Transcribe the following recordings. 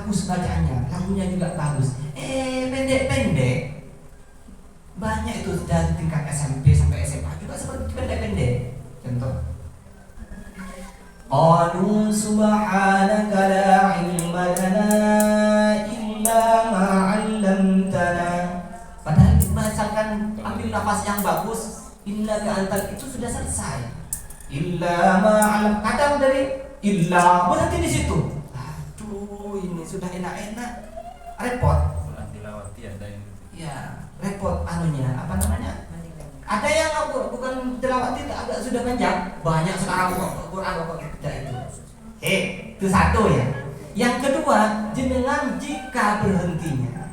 bagus bacaannya, lagunya juga bagus. Pendek-pendek. Banyak itu dari tingkat SMP sampai SMA juga seperti pendek-pendek. Contoh. Qalu subhanaka la ilma lana illa ma 'allamtana. Padahal misalkan ambil nafas yang bagus, innaka antal, itu sudah selesai. Illa ma'alam, kadang dari illa berhenti di situ. Aduh, ini sudah enak-enak, repot. Tilawati ada yang Ya, repot anunya, apa namanya? Ada yang bukan tilawati agak sudah panjang, banyak sekarang Quran tidak itu. Itu satu ya. Yang kedua, jenengan jika berhentinya,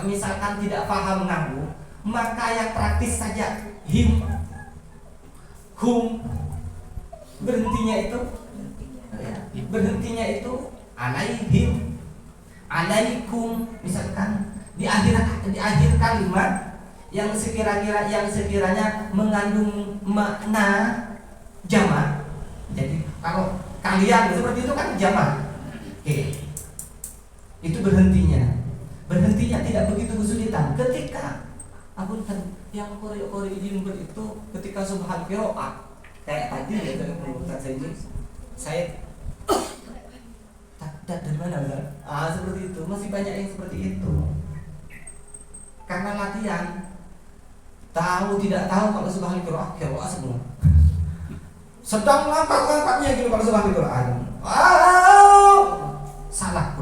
misalkan tidak paham nahwu, maka yang praktis saja him, hum, berhentinya itu alaihim, alaikum, misalkan di akhir kalimat yang sekiranya mengandung makna jamak. Jadi kalau kalian seperti itu kan jamak. Itu berhentinya tidak begitu kesulitan. Ketika yang kori jimber itu ketika subhan qiraat kayak tadi ya saya dari mana enggak? Seperti itu, masih banyak yang seperti itu. Karena latihan, tahu tidak tahu kalau subhan qiraat semua. Sedang ngangkat-ngangkatnya gitu kalau subhan qiraat. Salah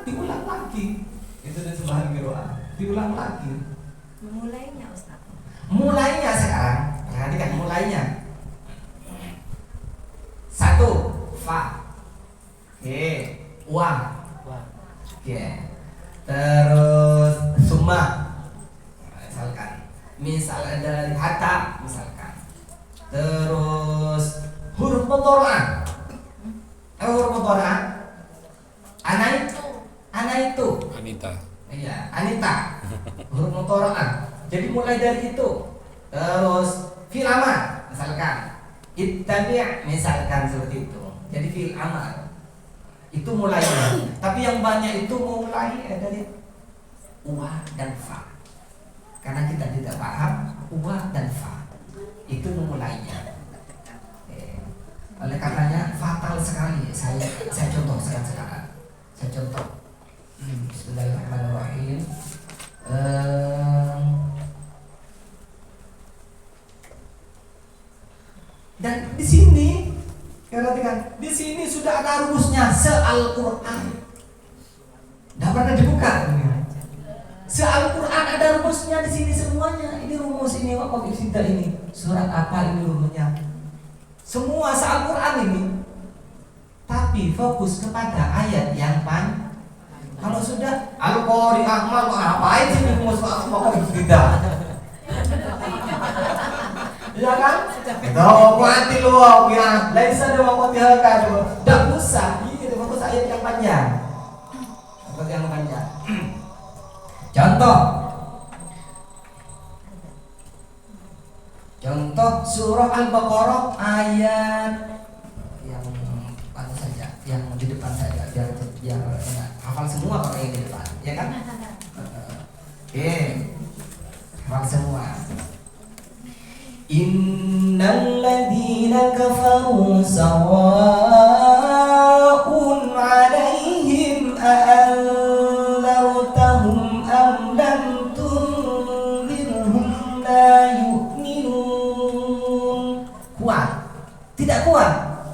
diulang lagi. Itu dari subhan qiraat. Diulang lagi. Mulainya Ustaz. Mulainya sekarang, perhatikan mulainya. 1 fa. Uang. Terus summa. Misalkan dari hatta misalkan. Terus huruf mudhari'. Huruf mudhari'. Ana itu. Anita. Iya, Anita. Huruf mudhari'. Jadi mulai dari itu. Terus fi'il amar misalkan. Ittabi' misalkan seperti itu. Jadi fi'il amar. Itu mulainya. Tapi yang banyak itu mulai dari wa dan fa. Karena kita tidak paham wa dan fa. Itu memulainya. Oleh karenanya fatal sekali. Saya contoh sekarang. Saya contoh. Bismillahirrahmanirrahim. Dan di sini, perhatikan, di sini sudah ada rumusnya se-Al-Quran. Tidak pernah dibuka. Se-Al-Quran ada rumusnya di sini semuanya. Ini rumus ini, wakaf ibtidah ini. Surat apa ini rumusnya? Semua se-Al-Quran ini. Tapi fokus kepada ayat yang panjang. Kalau sudah Al-Qari'ah mal ngapain sih rumus wakaf ibtidah? Ya kan? Tahu mati lu ya. Laisa ada waktu kan. Enggak usah. Ini fokus ayat yang panjang. Ayat yang panjang. Contoh surah Al-Baqarah ayat yang mana saja, yang di depan saja biar hafal semua kalau yang di depan, ya kan? Hafal semua. Innal ladzina kafaru sawa'un 'alaihim a'anzartahum am lam tunzirhum la yu'minun. Kuat? Tidak kuat.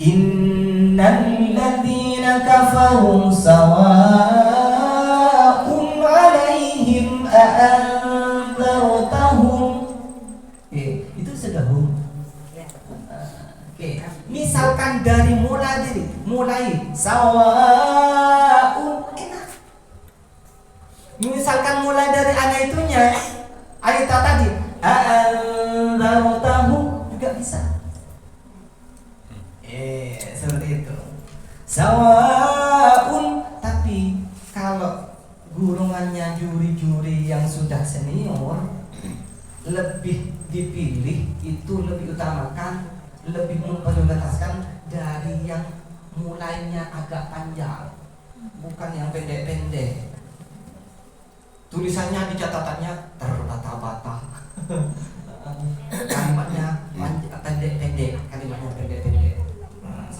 Innal ladzina kafaru sawa'un 'alaihim a'anzartahum. Itu sudah misalkan dari mulai sawa'un enak. Misalkan mulai dari ana itunya ayat tadi a'anzartahum juga bisa. Seperti itu. Sawa'un, tapi kalau gurungannya juri-juri yang sudah senior lebih dipilih, itu lebih utamakan, lebih memprioritaskan dari yang mulainya agak panjang, bukan yang pendek-pendek. Tulisannya di catatannya terbata-bata. Kalimatnya pendek-pendek, kalimatnya pendek-pendek. Nah,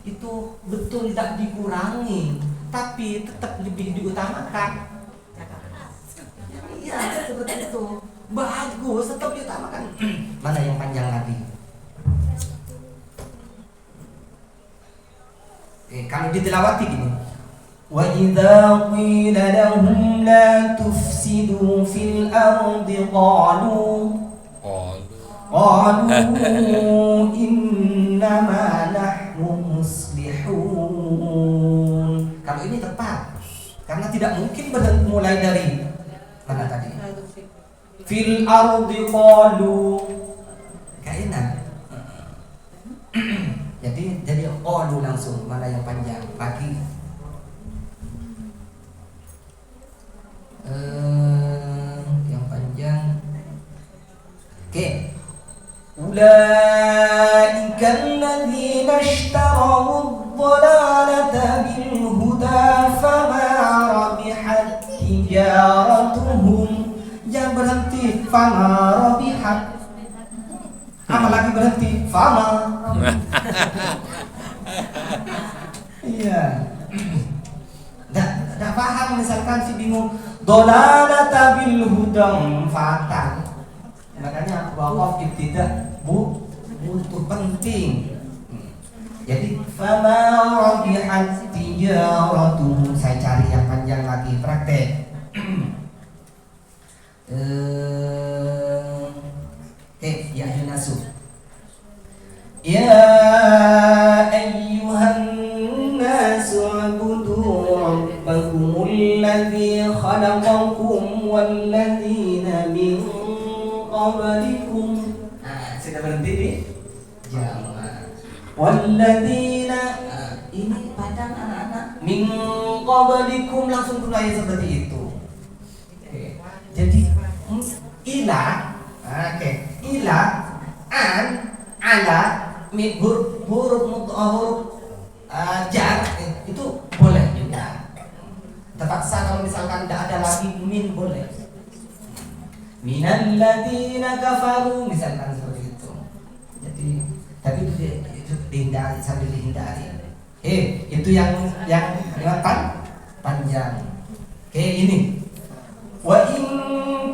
itu betul tidak dikurangi, tapi tetap lebih diutamakan. Iya, seperti itu. Bagus, tetap diutamakan. Mana yang panjang lagi? Kalau ditilawati gini. Wa idza qila lahum la tufsidu fil ardi qalu innama nahnu muslihun. Kalau ini tepat, karena tidak mungkin berhenti mulai dari mana tadi? Fil ardi qalu. Gak enak. Jadi qalu langsung, mana yang panjang lagi? Yang panjang. Oke. Ulaika alladziina ishtarau ad-dhalalata bil huda fama rabihat tijaratuhum. Jangan berhenti fama rabihat. Apa lagi berhenti? Fama. Iya. Nggak paham, misalkan si bingung. Dhalalata bil hudam fatal. Makanya waqaf ibtida butuh penting. Jadi fama rabihat tijaratuhum. Saya cari yang panjang lagi, praktek. Ya Yunasu. Ya ayyuhan nasu ubudu rabbakumul ladzi khalaqakum wal ladzina min qablikum. Sudah berhenti di jamaah. Wal ladzina, ini padang anak-anak. Min qablikum, langsung mulai seperti itu. Jadi ila, ila, an, ala, huruf jar itu boleh juga. Terpaksa kalau misalkan tidak ada lagi min boleh. Minal ladzina kafaru misalkan seperti itu. Jadi tapi itu dihindari, sambil dihindari. Itu yang panjang. Ini. Wa in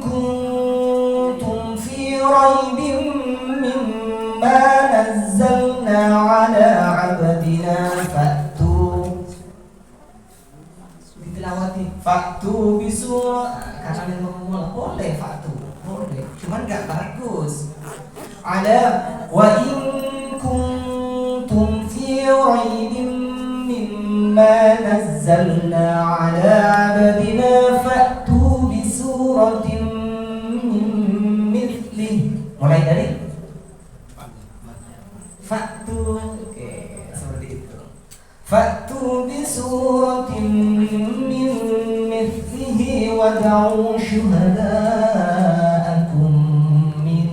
kuntum fi raibin mimma nazzalna ala 'abdina fa'tu bisurah. Karena memang boleh fa'tu, boleh, cuman gak bagus. Ada wa in kuntum fi raibin mimma nazzalna ala 'abdina fa'tu bisuratin min mithlih. Mulai dari fa'tu, seperti itu. Fa'tu bisuratin min mithlihi wad'u syuhada'akum min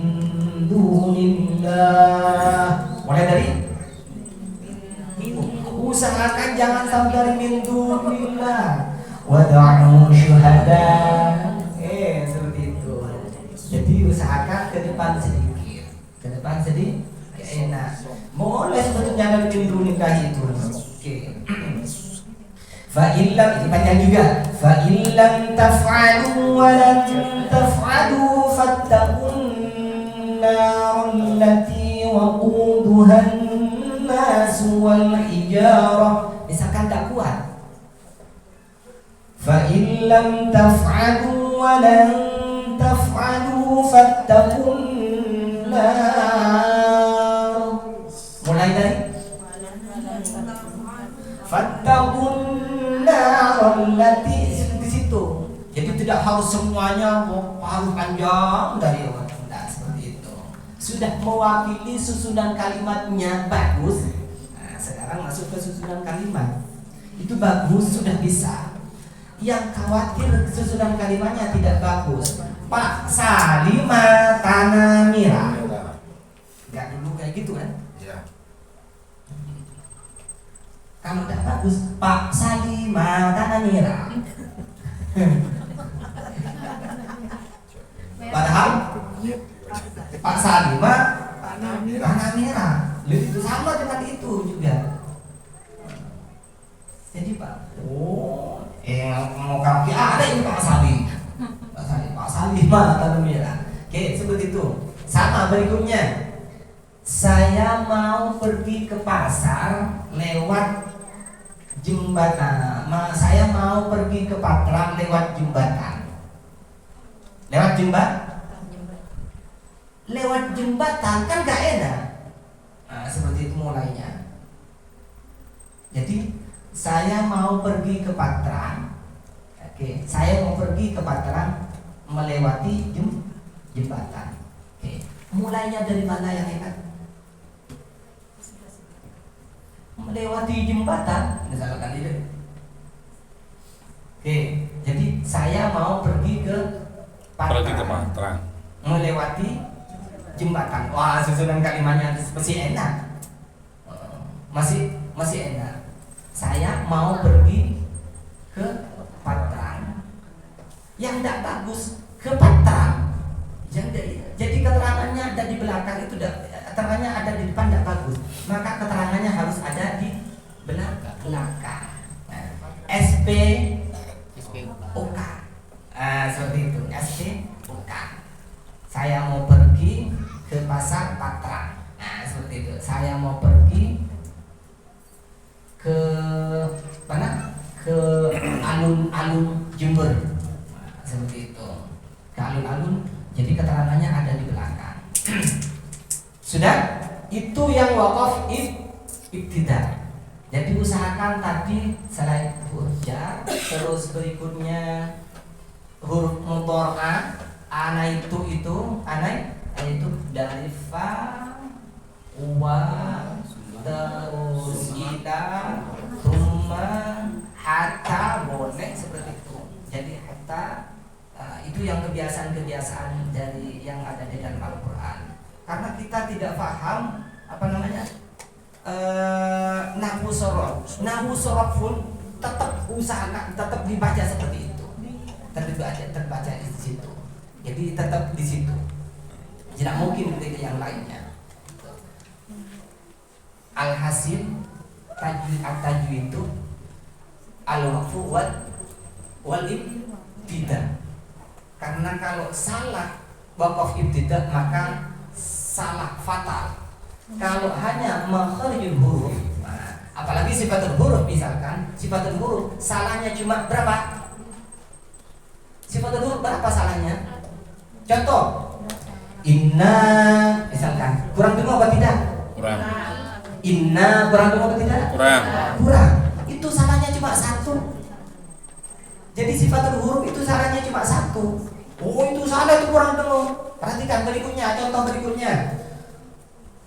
dunillah. Mulai dari usahakan jangan sampai dari min dunillah. Wad'u syuhada'. Seperti itu. Jadi usahakan ke depan sedikit. Ke depan sedikit. Enak. Boleh sebetulnya dari min dunillah itu. Fa'illam, ini panjang juga. Fa'illam taf'alu wa lan taf'alu fattaqun nar allati waquduhan nas wal hijarah. Misalkan tak kuat. Fa'illam taf'alu wa lan taf'alu fattaqun nar. Mulai dari fattaqun allati, di situ. Jadi tidak harus semuanya harus panjang dari awal. Tidak seperti itu. Sudah mewakili susunan kalimatnya bagus. Nah, sekarang masuk ke susunan kalimat. Itu bagus, sudah bisa. Yang khawatir susunan kalimatnya tidak bagus. Pak Salima Tanamira. Enggak dulu kayak gitu kan? Iya. Kalau tidak bagus, Pak Salima tanah merah. Padahal Pak Salima tanah merah. Itu sama dengan itu juga. Jadi Pak, mau kaki ada ini Pak Salim. Pak Salima tanah merah. Oke, seperti itu. Sama berikutnya. Saya mau pergi ke pasar lewat jembatan. Saya mau pergi ke Patrang lewat jembatan. Lewat jembatan kan gak enak. Nah, seperti itu mulainya. Jadi saya mau pergi ke Patrang. Oke, saya mau pergi ke Patrang melewati jembatan. Oke, mulainya dari mana yang enak? Melewati jembatan, misalkan itu. Oke, jadi saya mau pergi ke Patrang, melewati jembatan. Wah, susunan kalimatnya masih enak, masih enak. Saya mau pergi ke Patrang. Yang tidak bagus ke Patrang. Jadi keterangannya ada di belakang itu, keterangannya ada di depan tidak bagus. Maka keterangannya harus ada di belakang. SPOK. Seperti itu, SPOK. Saya mau pergi ke pasar Patrang. Seperti itu. Saya mau pergi ke mana? Ke alun-alun Jember. Seperti itu. Ke alun-alun. Jadi keterangannya ada di belakang. Sudah? Itu yang waqaf ibtida. Jadi usahakan tadi selain huruf jar, terus berikutnya huruf mudhari'ah, ana itu dari fa wa terus ila thumma hatta, boleh seperti itu. Jadi hatta itu yang kebiasaan dari yang ada di dalam Al-Quran. Karena kita tidak paham nahwu sorof pun tetap usahakan tetap dibaca seperti itu, terbaca di situ. Jadi tetap di situ, tidak mungkin berbeda yang lainnya. Alhasil tajwid itu al-waqfu wal ibtida. Karena kalau salah waqaf ibtida maka salah fatal. Kalau hanya makharijul huruf, apalagi sifatul huruf, misalkan sifatul huruf salahnya cuma berapa? Sifatul huruf berapa salahnya? Contoh, inna misalkan kurang dengar apa tidak? Kurang. Inna kurang dengar apa tidak? Kurang. Itu salahnya cuma satu. Jadi sifatul huruf itu salahnya cuma satu. Oh, itu salah, itu kurang dengar. Perhatikan berikutnya, contoh berikutnya.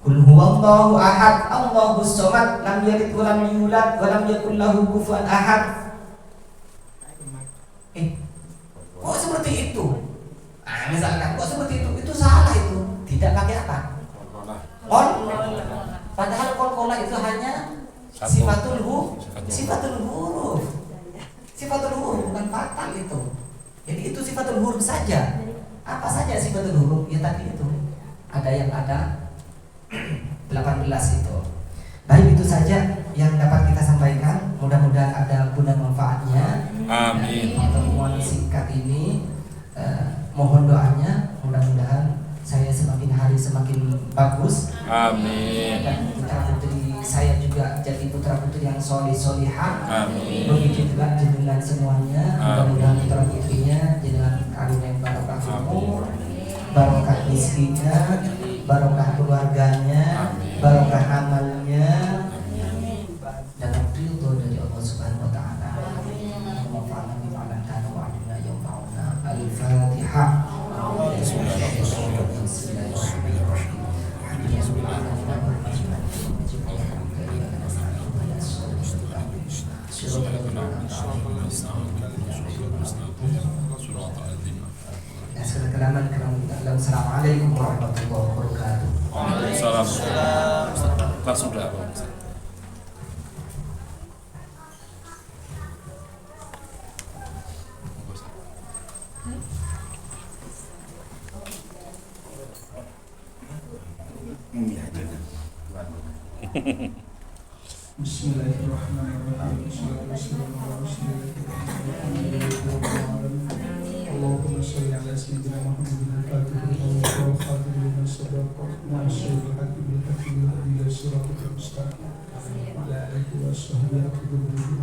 Qul huwallahu ahad, Allahus samad, lam yalid wa lam yulad wa lam yakul lahu kufuwan ahad. Kok seperti itu? Misalkan kok seperti itu salah itu. Tidak pakai apa? Qol. Padahal qol itu hanya sifatul huruf. Sifatul huruf bukan fatal itu. Jadi itu sifatul huruf saja. Apa saja sifatul huruf? Ya tadi itu. Ada yang ada 18 itu. Baik, itu saja yang dapat kita sampaikan. Mudah-mudahan ada guna manfaatnya. Amin. Pertemuan singkat ini mohon doanya. Mudah-mudahan saya semakin hari semakin bagus. Amin. Dan putra putri saya juga jadi putra putri yang solihah. Amin. Begitu juga jenengan semuanya. Mudah-mudahan putra putrinya jenengan karunia barokah umur, barokah rezekinya, barokah keluarganya, barokah amalnya, dalam ridho dari Allah Subhanahu wa taala. Allahumma bima kana wa adina yaumana. Al-Fatihah. Assalamualaikum warahmatullahi wabarakatuh. Waalaikumsalam. Langsung dah. Bismillahirrahmanirrahim. Wassalamu ala rasulillah. Allahumma shalli ala sayyidina Muhammadin al-fatih wal khatim lima sabaqa nasrul haqq bil haqq ila siratal mustaqim. Wa ala alihi wa sahbihi aqdamul azim.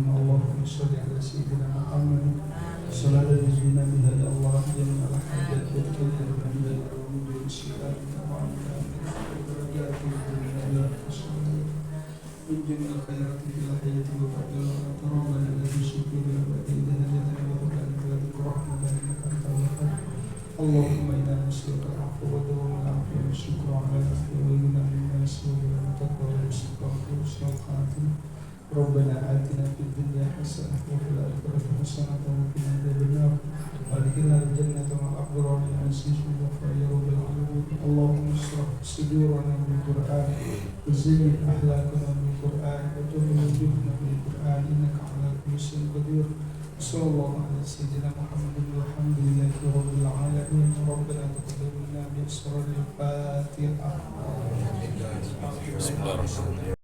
Allahumma shalli ala sayyidina Muhammadin sallallahu alaihi wa sallam ya Allah ya al hajat wa al hamdulillah wa bismillahir rahmanir rahim. من جميع الخيرات في الحياة وبعد الممات ربنا الذي شكر لك إذا هديتنا وهب لنا بذلك رحمة إنك أنت الوهاب اللهم إنا نسألك العفو ودوام العافية والشكر على العافية والغنى مما يسر لنا التقوى والاستقامة وحسن الخاتمة ربنا آتنا في الدنيا حسنة وفي الآخرة حسنة وقنا عذاب النار وادخلنا الجنة مع الأبرار العزيز والغفار يا رب العالمين اللهم اشرح صدورنا بالقرآن وزين أخلاقنا بالقرآن وجمل وجوهنا بالقرآن إنك على كل شيء قدير صلى الله على سيدنا محمد والحمد لله رب العالمين ربنا تقبل منا بأسرار الفاتحة. Bismillahirrahmanirrahim.